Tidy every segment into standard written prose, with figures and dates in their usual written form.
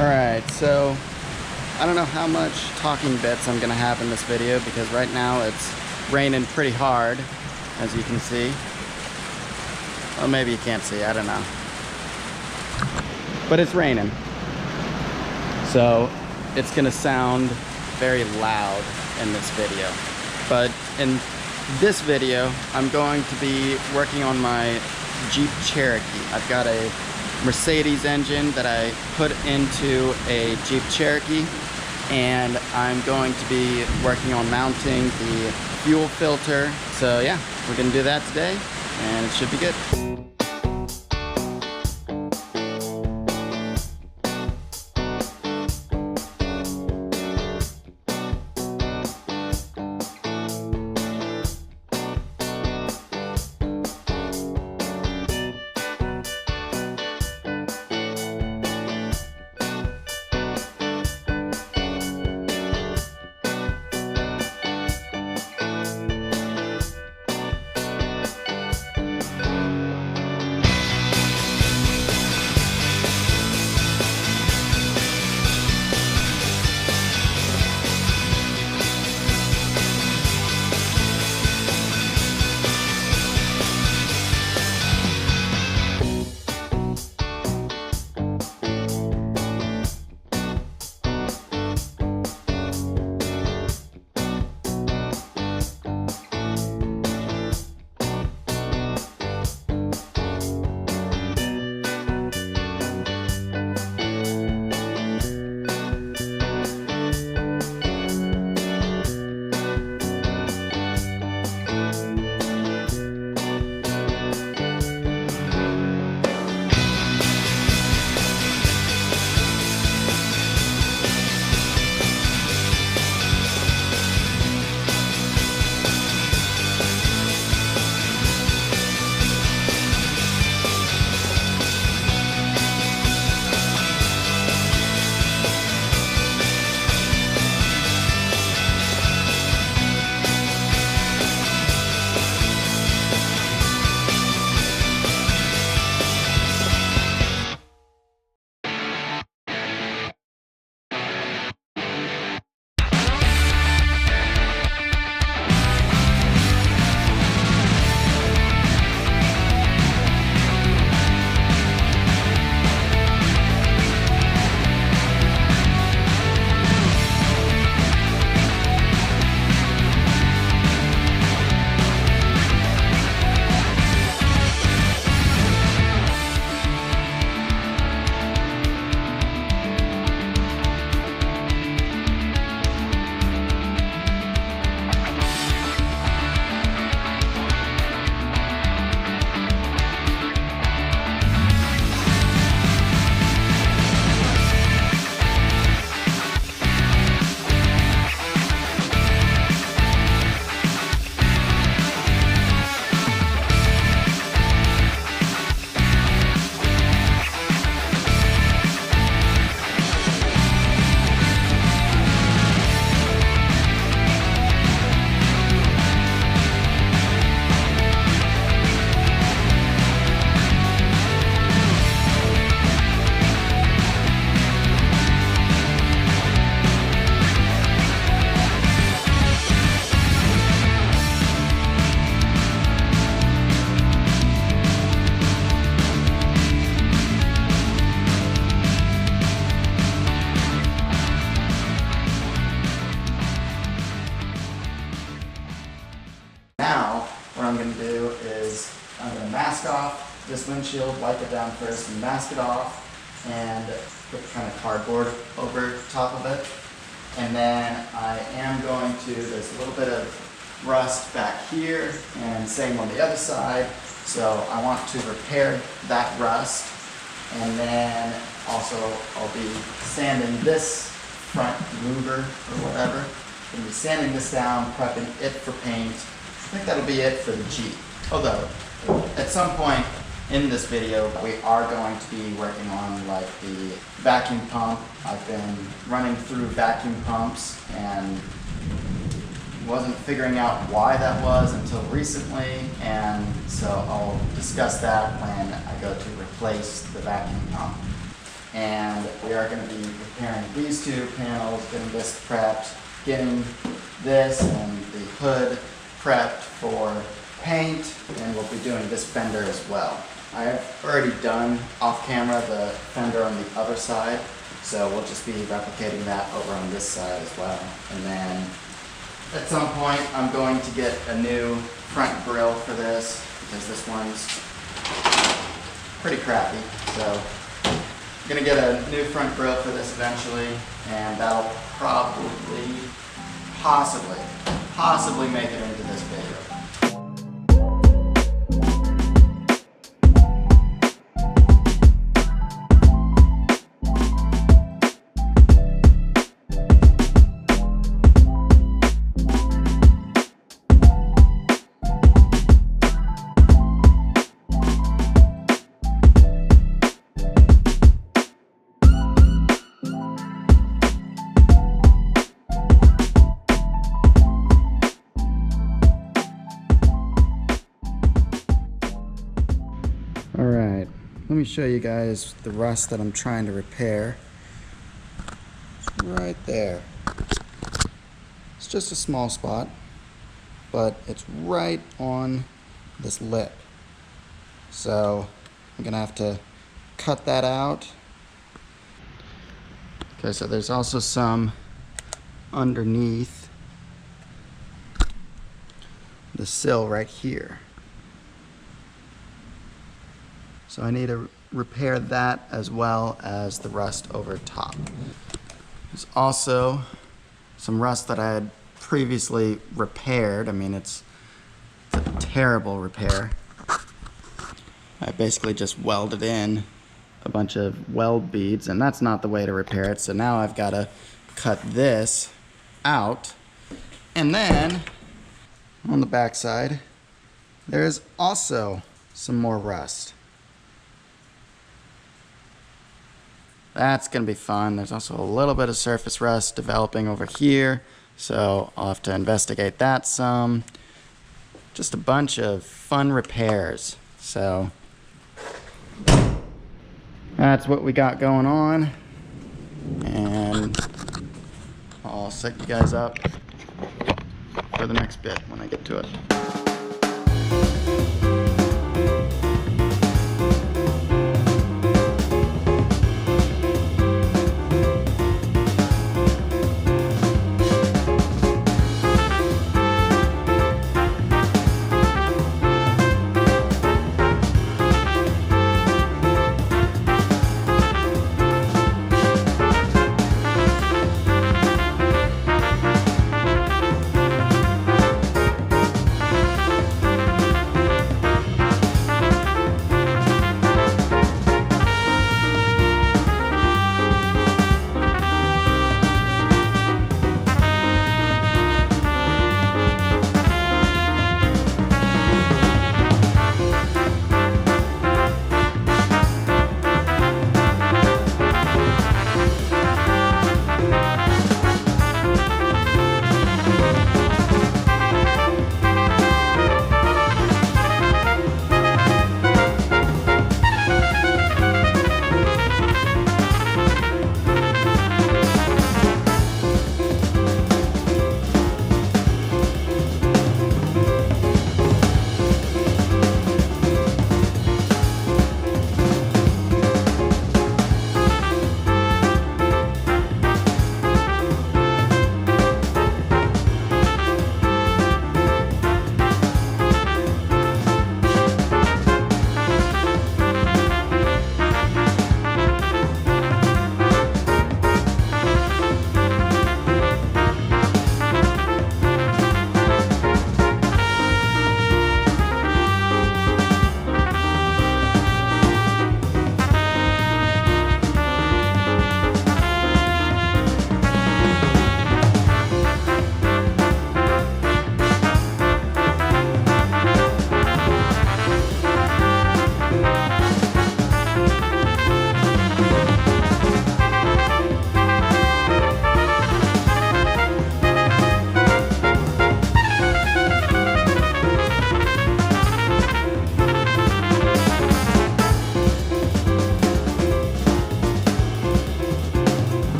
Alright, so I don't know how much talking bits I'm gonna have in this video because right now it's raining pretty hard, as you can see. Well, maybe you can't see, I don't know. But it's raining. So it's gonna sound very loud in this video. But in this video, I'm going to be working on my Jeep Cherokee. I've got a Mercedes engine that I put into a Jeep Cherokee, and I'm going to be working on mounting the fuel filter. So yeah, we're gonna do that today and it should be good. I'm going to do is I'm going to mask off this windshield, wipe it down first and mask it off, and put kind of cardboard over top of it. And then I am going to, there's a little bit of rust back here and same on the other side. So I want to repair that rust. And then also I'll be sanding this front louver or whatever. I'll be sanding this down, prepping it for paint. I think that'll be it for the Jeep. Although, at some point in this video, we are going to be working on like the vacuum pump. I've been running through vacuum pumps and wasn't figuring out why that was until recently, and so I'll discuss that when I go to replace the vacuum pump. and we are going to be repairing these two panels, getting this prepped, getting this and the hood prepped for paint, and we'll be doing this fender as well. I have already done off camera the fender on the other side, so we'll just be replicating that over on this side as well. And then at some point I'm going to get a new front grille for this because this one's pretty crappy. So I'm gonna get a new front grille for this eventually, and that'll probably, possibly make it into this video. Alright, let me show you guys the rust that I'm trying to repair. It's right there. It's just a small spot, but it's right on this lip. So I'm gonna have to cut that out. Okay, so there's also some underneath the sill right here. So I need to repair that as well as the rust over top. There's also some rust that I had previously repaired. I mean, it's a terrible repair. I basically just welded in a bunch of weld beads, and that's not the way to repair it. So now I've got to cut this out. And then on the back side, there's also some more rust. That's gonna be fun. There's also a little bit of surface rust developing over here, so I'll have to investigate that some. Just a bunch of fun repairs. So that's what we got going on, and I'll set you guys up for the next bit when I get to it.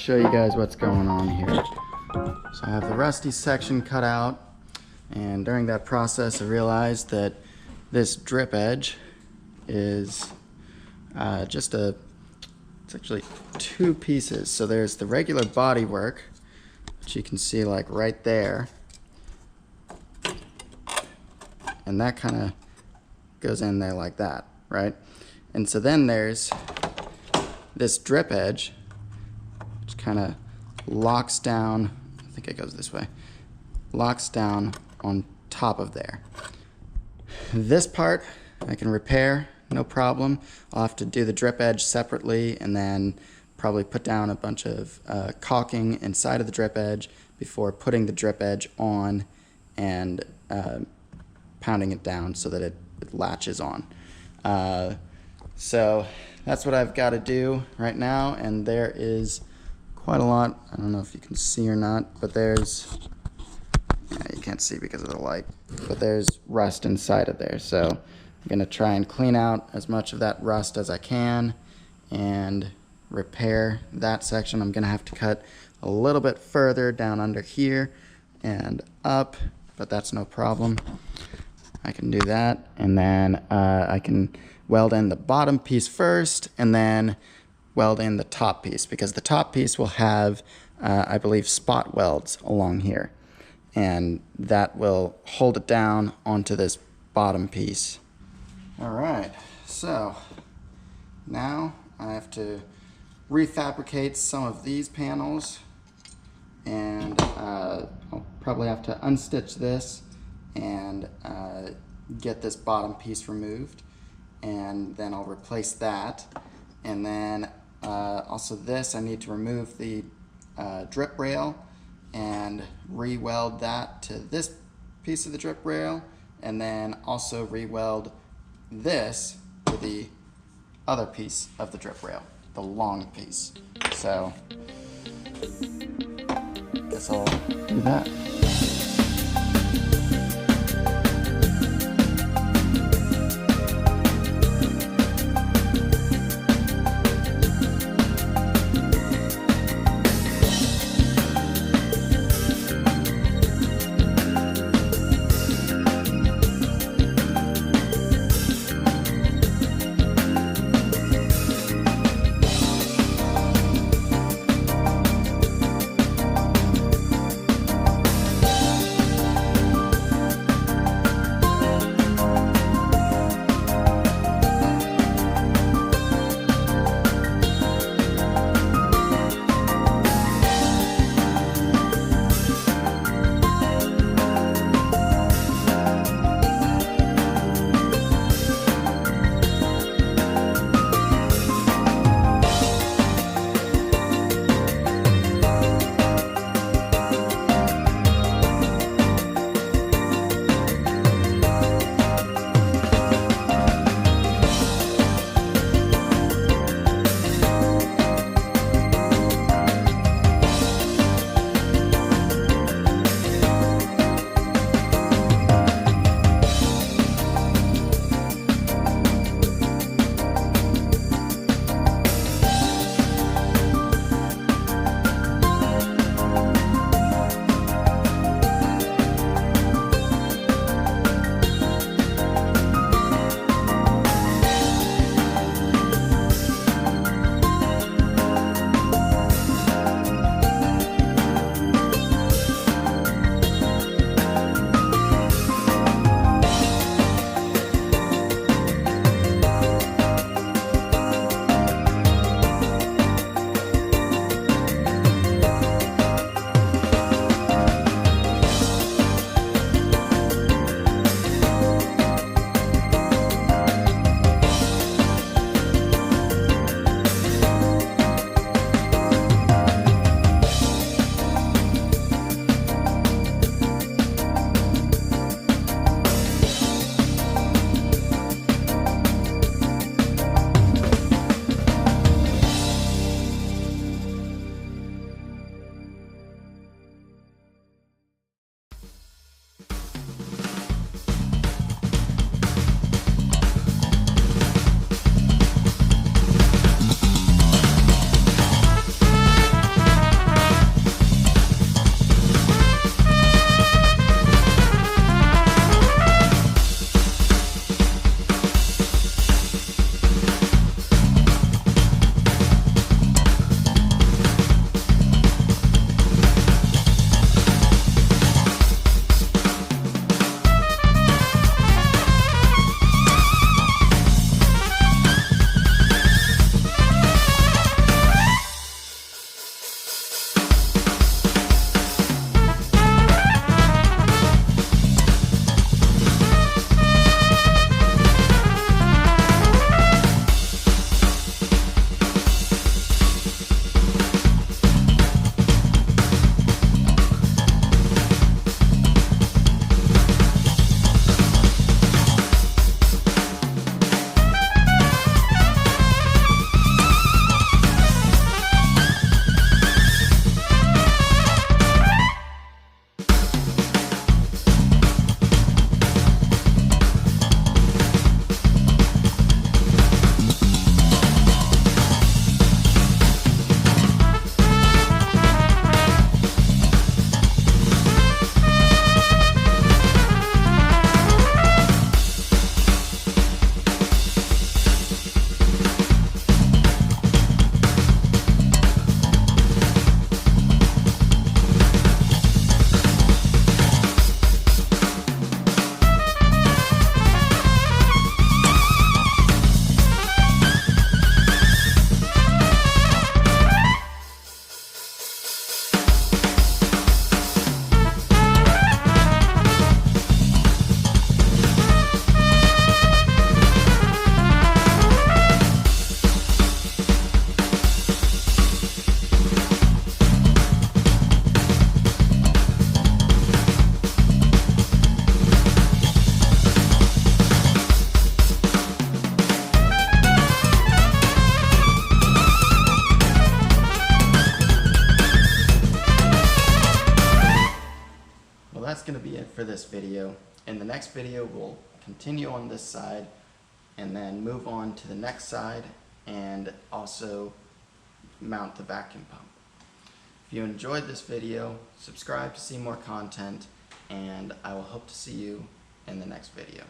show you guys what's going on here. So I have the rusty section cut out, and during that process I realized that this drip edge is it's actually two pieces. So there's the regular body work, which you can see like right there, and that kind of goes in there like that, right? And so then there's this drip edge, which kind of locks down, I think it goes this way, locks down on top of there. This part I can repair, no problem. I'll have to do the drip edge separately and then probably put down a bunch of caulking inside of the drip edge before putting the drip edge on and pounding it down so that it latches on. So that's what I've got to do right now, and there is quite a lot. I don't know if you can see or not, but there's, you can't see because of the light, but there's rust inside of there. So I'm going to try and clean out as much of that rust as I can and repair that section. I'm going to have to cut a little bit further down under here and up, but that's no problem. I can do that, and then I can weld in the bottom piece first and then weld in the top piece, because the top piece will have, I believe, spot welds along here, and that will hold it down onto this bottom piece. All right, so now I have to refabricate some of these panels, and I'll probably have to unstitch this and get this bottom piece removed, and then I'll replace that. And then also this, I need to remove the drip rail and re-weld that to this piece of the drip rail, and then also re-weld this to the other piece of the drip rail, the long piece. So I guess I'll do that. that's going to be it for this video. In the next video, we'll continue on this side and then move on to the next side and also mount the vacuum pump. If you enjoyed this video, subscribe to see more content, and I will hope to see you in the next video.